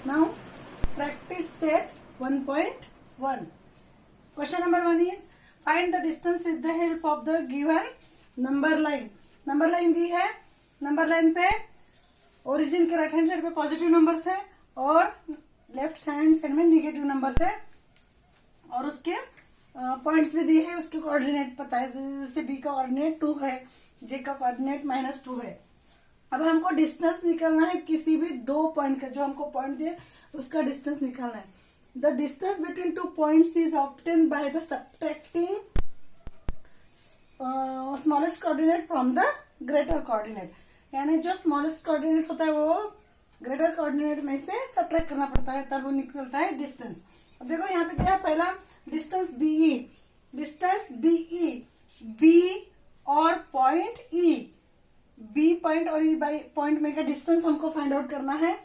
Now practice set 1.1. Question number 1 is find the distance with the help of the given number line. Number line दी है, number line पे origin के right hand side पे positive numbers है और left hand side में negative numbers है और उसके पॉइंट्स भी दिए है, उसके कोऑर्डिनेट पता है। जैसे बी का कोऑर्डिनेट 2 है, जे का कोऑर्डिनेट -2 है। अब हमको डिस्टेंस निकालना है किसी भी दो पॉइंट का, जो हमको पॉइंट दिए उसका डिस्टेंस निकालना है। The distance between 2 points is obtain by the subtracting smallest coordinate from the greater coordinate. यानी जो स्मॉलेस्ट कोऑर्डिनेट होता है वो ग्रेटर कोऑर्डिनेट में से सब्ट्रैक्ट करना पड़ता है, तब वो निकलता है डिस्टेंस। अब देखो यहाँ पे दिया पहला distance B E, distance B E, B और पॉइंट ई, बी पॉइंट और ई बाई पॉइंट में का डिस्टेंस हमको फाइंड आउट करना है।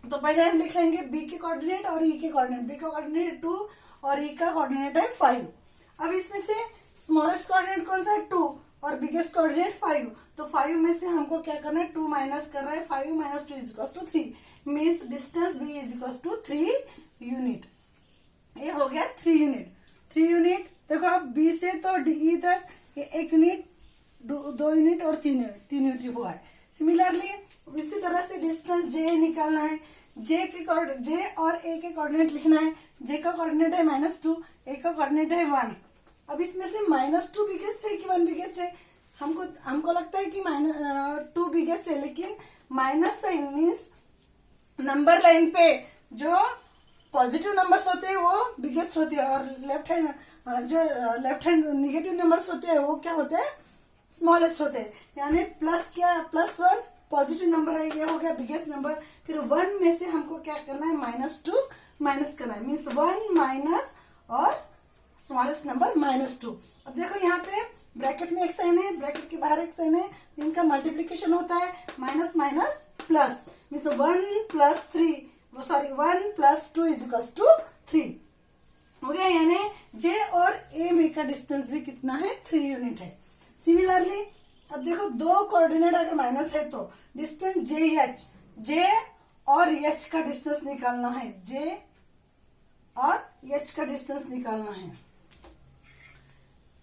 तो पहले हम लिख लेंगे बी के कोऑर्डिनेट और ई के कोऑर्डिनेट। बी का कोऑर्डिनेट 2 और ई का कोऑर्डिनेट है 5। अब इसमें से स्मॉलेस्ट कोऑर्डिनेट कौन सा है 2 और बिगेस्ट कोऑर्डिनेट 5। तो 5 में से हमको क्या करना है 2 माइनस कर रहा है, 5 minus 2 is equals to 3, means distance B is equals to 3 unit. ये हो गया 3 यूनिट। 3 यूनिट देखो अब बी से तो डी तक 1 यूनिट, 2 यूनिट और 3 यूनिट हुआ है। सिमिलरली इसी तरह से डिस्टेंस जे निकालना है। जे और ए के कोऑर्डिनेट लिखना है। जे का कोऑर्डिनेट है -2, ए का कोऑर्डिनेट है 1। अब इसमें से -2 बिगेस्ट है कि 1 बिगेस्ट है? हमको लगता है कि -2 बिगेस्ट है, लेकिन minus sign means number line पे जो पॉजिटिव नंबर्स होते हैं वो बिगेस्ट होते हैं और लेफ्ट हैंड निगेटिव नंबर्स होते हैं वो क्या होते हैं, स्मॉलेस्ट होते हैं। यानी प्लस क्या, +1 पॉजिटिव नंबर है, ये हो गया बिगेस्ट नंबर। फिर 1 में से हमको क्या करना है -2 माइनस करना है, मीन्स 1 माइनस और स्मॉलेस्ट नंबर -2। अब देखो यहाँ पे ब्रैकेट में एक साइन है, ब्रैकेट के बाहर एक साइन है, इनका मल्टीप्लीकेशन होता है minus minus plus, means 1 + 2 is equals to 3 हो गया। यानी जे और ए में का डिस्टेंस भी कितना है 3 यूनिट है। सिमिलरली अब देखो दो कोऑर्डिनेट अगर माइनस है तो डिस्टेंस जे और एच का डिस्टेंस निकालना है। जे और एच का डिस्टेंस निकालना है।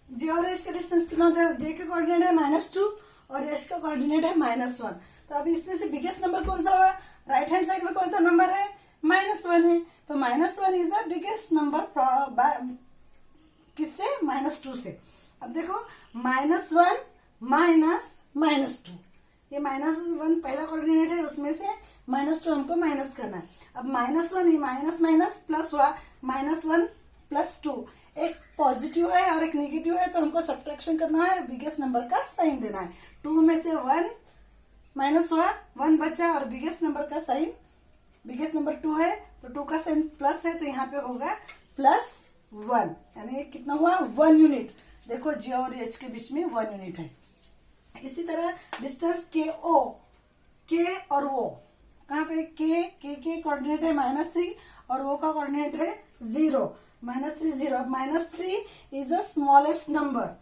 जे और एच का डिस्टेंस कितना होता है? जे का कोऑर्डिनेट है -2 और एच का कोऑर्डिनेट है -1। तो अब इसमें से बिगेस्ट नंबर कौन सा होगा? राइट हैंड साइड में कौन सा नंबर है? -1 है। तो -1 इज द बिगेस्ट नंबर किससे? -2 से। अब देखो -1 माइनस -2, ये -1 पहला कोऑर्डिनेट है, उसमें से -2 हमको माइनस करना है। अब -1 ये माइनस प्लस हुआ, -1 + 2, एक पॉजिटिव है और एक निगेटिव है, तो हमको सब्ट्रैक्शन करना है, बिगेस्ट नंबर का साइन देना है। 2 में से 1 माइनस हुआ, 1 बचा और बिगेस्ट नंबर का साइन, बिगेस्ट नंबर 2 है तो 2 का साइन प्लस है, तो यहाँ पे होगा +1, यानी कितना हुआ 1 यूनिट। देखो जे और एच के बीच में 1 यूनिट है। इसी तरह डिस्टेंस के और ओ, कहाँ पे के कोऑर्डिनेट है -3 और ओ का कोऑर्डिनेट है 0, -3 0। अब -3 इज अ स्मॉलेस्ट नंबर,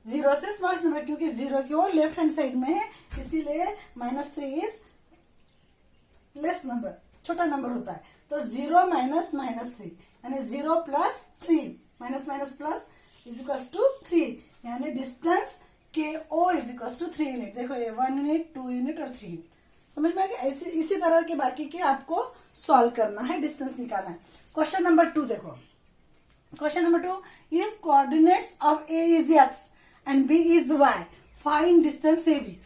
0 से स्मॉलेस्ट नंबर, क्योंकि 0 की ओर लेफ्ट हैंड साइड में है, इसीलिए -3 इज लेस नंबर, छोटा नंबर होता है। तो 0 माइनस -3 यानी 0 + 3 minus plus is equals to 3, यानी डिस्टेंस के O is equals to 3 unit. देखो ये 1 यूनिट, 2 यूनिट और 3 यूनिट। समझ में आ गया? इसी तरह के बाकी के आपको सॉल्व करना है, डिस्टेंस निकालना है। क्वेश्चन नंबर 2 देखो। Question number 2, if coordinates of A is x and b is y, find distance A B.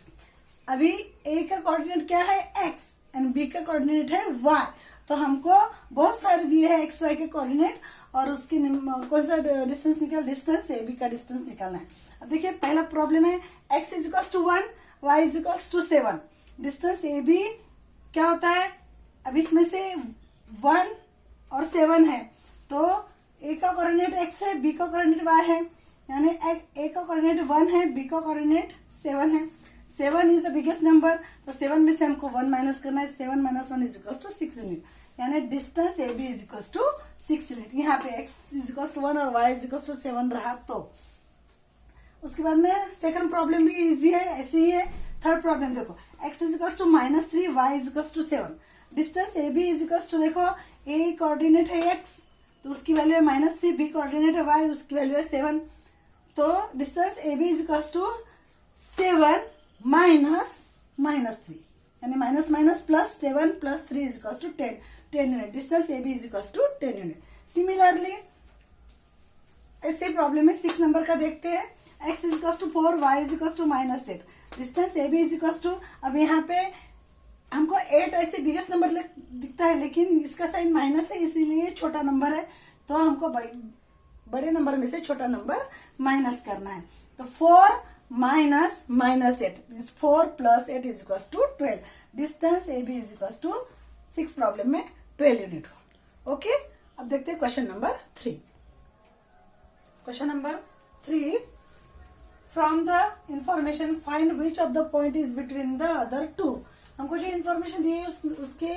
अभी ए का कोऑर्डिनेट क्या है x एंड b का कोऑर्डिनेट है y। तो हमको बहुत सारे दिए हैं x y के कोऑर्डिनेट और उसकी कौन सा डिस्टेंस डिस्टेंस ए बी का डिस्टेंस निकालना है। अब देखिए पहला प्रॉब्लम है x is equals to 1, y is equals to 7। Distance A B क्या होता है? अब इसमें से 1 और 7 है, तो ए का कोऑर्डिनेट x है, बी का कोऑर्डिनेट y है, यानी ए का कोऑर्डिनेट 1 है, बी का कोऑर्डिनेट 7 है। 7 इज द बिगेस्ट नंबर, तो 7 में से हमको 1 माइनस करना है। 7 - 1 इज इक्वल्स टू 6 यूनिट, यानी distance A B is equals to 6 unit. यहाँ पे x इज इक्वल्स टू 1 और y इज इक्वल्स टू 7 रहा। तो उसके बाद में सेकंड प्रॉब्लम भी इजी है, ऐसे ही है। थर्ड प्रॉब्लम देखो, x is equals to -3, y is equals to 7। Distance A B is equals to, देखो ए कोऑर्डिनेट है x, तो उसकी वैल्यू है -3, बी कोऑर्डिनेट है y, उसकी वैल्यू है 7, तो distance A B is equals to 7 -3, यानी minus minus plus 7 + 3 is equals to 10 unit. Distance A B is equals to 10 unit. Similarly ऐसे प्रॉब्लम में 6 नंबर का देखते हैं। x is equals to 4, y is equals to -8, distance A B is equals to, अब यहाँ पे हमको 8 ऐसे बिगेस्ट नंबर दिखता है, लेकिन इसका साइन माइनस है, इसीलिए छोटा नंबर है, तो हमको बड़े नंबर में से छोटा नंबर माइनस करना है। तो 4 minus -8 means 4 + 8 is equals to 12। Distance A B is equals to 6 problem में 12 यूनिट हो। ओके, अब देखते हैं question number 3। Question number 3, from the information find which of the point is between the other two. हमको जो information दी है उसके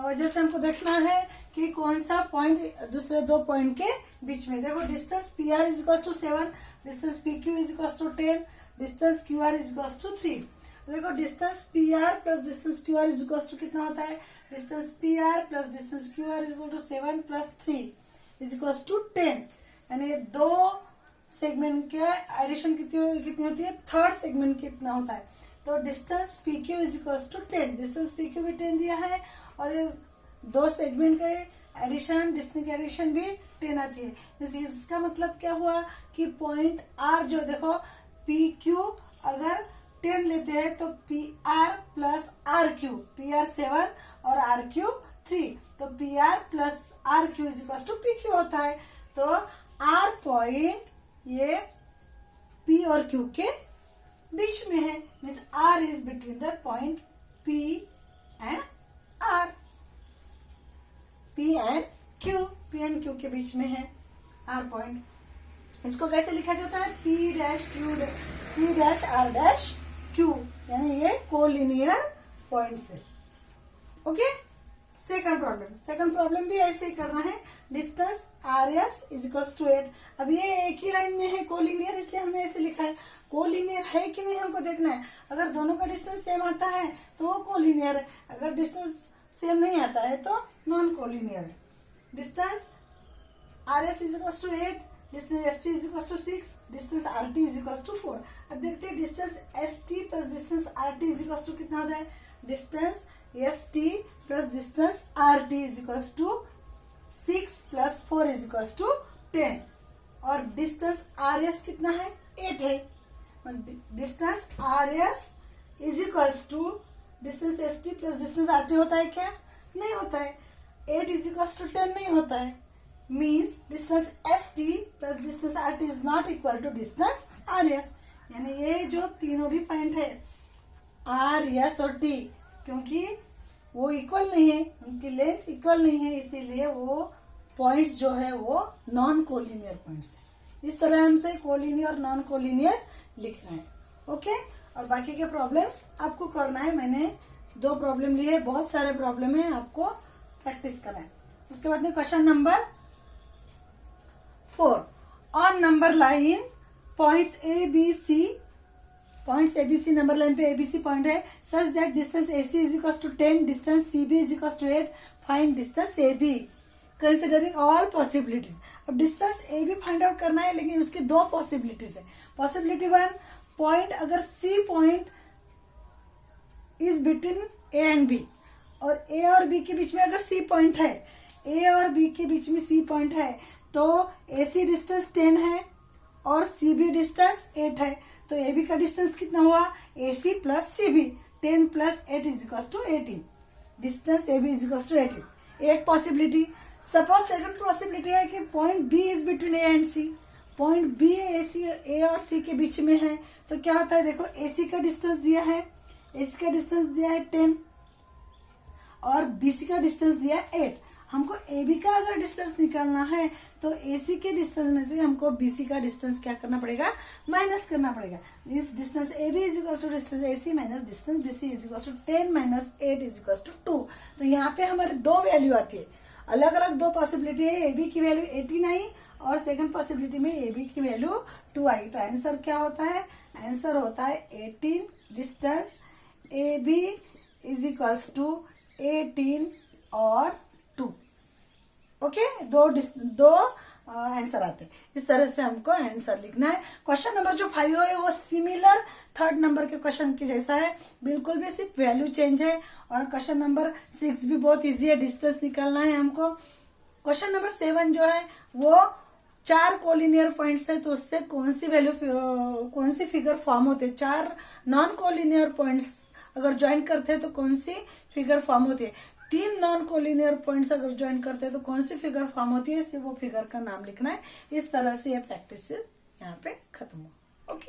वजह से हमको देखना है कि कौन सा पॉइंट दूसरे दो पॉइंट के बीच में। देखो distance P R is equal to 7, distance P Q is equal to 10, distance Q R is equal to 3। देखो distance P R plus distance Q R is equal to कितना होता है, distance P R plus distance Q R is equal to 7 + 3 is equal to 10, यानी दो segment के addition कितनी होती है, थर्ड सेगमेंट कितना होता है। तो distance P Q is equal to 10, distance P Q भी 10 दिया है, और ये दो सेगमेंट के एडिशन, डिस्टेंस की एडिशन भी 10 आती है। इसका मतलब क्या हुआ कि पॉइंट आर जो, देखो पी क्यू अगर 10 लेते हैं तो P R plus R Q, P R 7 और आर क्यू 3, तो P R plus R Q is equal to P Q होता है। तो आर पॉइंट ये पी और क्यू के बीच में है, means R is between the point P and R, P and Q के बीच में है आर पॉइंट। इसको कैसे लिखा जाता है, P dash R dash Q, यानी ये कोलिनियर पॉइंट्स है। ओके, सेकंड प्रॉब्लम भी ऐसे ही करना है। Distance R S is equal to 8। अब ये एक ही लाइन में है कोलिनियर, इसलिए हमने ऐसे लिखा है। कोलिनियर है कि नहीं हमको देखना है। अगर दोनों का डिस्टेंस सेम आता है तो वो कोलिनियर है, अगर डिस्टेंस सेम नहीं आता है तो नॉन कोलिनियर है। Distance R S is equal to 8, distance S T is equal to 6, distance R T is equal to 4। अब देखते हैं distance S T plus distance R T is equal to कितना होता है। Distance S T plus distance R T is equal to 6 + 4 is equal to 10, और distance R S कितना है, 8 है। Distance R S is equal to distance S T plus distance R T होता है क्या, नहीं होता है। 8 इज इक्वल टू 10 नहीं होता है, means distance S T plus distance R T is not equal to distance R S. यानी ये जो तीनों भी पॉइंट है आर एस और टी, क्योंकि वो इक्वल नहीं है, उनकी लेंथ इक्वल नहीं है, इसीलिए वो पॉइंट्स जो है वो नॉन कोलिनियर पॉइंट्स है। इस तरह हमसे कोलिनियर और नॉन कोलिनियर लिखना है। ओके, और बाकी के प्रॉब्लम्स आपको करना है। मैंने 2 प्रॉब्लम लिए है, बहुत सारे प्रॉब्लम है, आपको प्रैक्टिस करना है। उसके बाद में question number 4, on number line points A B C number line पे एबीसी पॉइंट है, such that distance A C is equal to 10, distance C B is equal to 8, find distance A B considering all possibilities. अब distance A B find out करना है, लेकिन उसकी 2 possibilities है। Possibility 1, point अगर C point is between A and B, और A और B के बीच में अगर सी पॉइंट है, ए और बी के बीच में सी पॉइंट है, तो एसी डिस्टेंस 10 है और सीबी डिस्टेंस 8 है, तो ए बी का डिस्टेंस कितना हुआ, AC plus CB, 10 + 8 is equal to 18, distance AB is equal to 18। एक पॉसिबिलिटी। सपोज सेकंड पॉसिबिलिटी है कि point B is between A and C, point B A और C के बीच में है, तो क्या होता है, देखो AC का डिस्टेंस दिया है, AC का डिस्टेंस दिया है 10 और BC का डिस्टेंस दिया है 8। हमको AB का अगर डिस्टेंस निकालना है तो AC के डिस्टेंस में से हमको BC का डिस्टेंस क्या करना पड़ेगा, माइनस करना पड़ेगा। इस distance AB is equal to distance AC minus distance BC is equal to 10 - 8 is equal to 2। तो यहाँ पे हमारे 2 वैल्यू आती है, अलग अलग 2 पॉसिबिलिटी है। AB की वैल्यू 18 आई और सेकंड पॉसिबिलिटी में AB की वैल्यू 2 आई। तो आंसर क्या होता है, आंसर होता है 18, distance AB is equal to 18 और 2। ओके, दो आंसर आते हैं। इस तरह से हमको आंसर लिखना है। क्वेश्चन नंबर जो 5 है वो सिमिलर थर्ड नंबर के क्वेश्चन के जैसा है, बिल्कुल भी सिर्फ वैल्यू चेंज है। और क्वेश्चन नंबर 6 भी बहुत इजी है, डिस्टेंस निकालना है हमको। क्वेश्चन नंबर 7 जो है वो 4 कोलिनियर पॉइंट्स है, तो उससे कौन सी फिगर फॉर्म होते हैं। 4 नॉन कोलिनियर पॉइंट्स अगर ज्वाइन करते हैं तो कौन सी फिगर फॉर्म होती है। 3 नॉन कोलिनियर पॉइंट्स अगर ज्वाइन करते हैं तो कौन सी फिगर फॉर्म होती है, सिर्फ वो फिगर का नाम लिखना है। इस तरह से ये प्रैक्टिस यहाँ पे खत्म हो।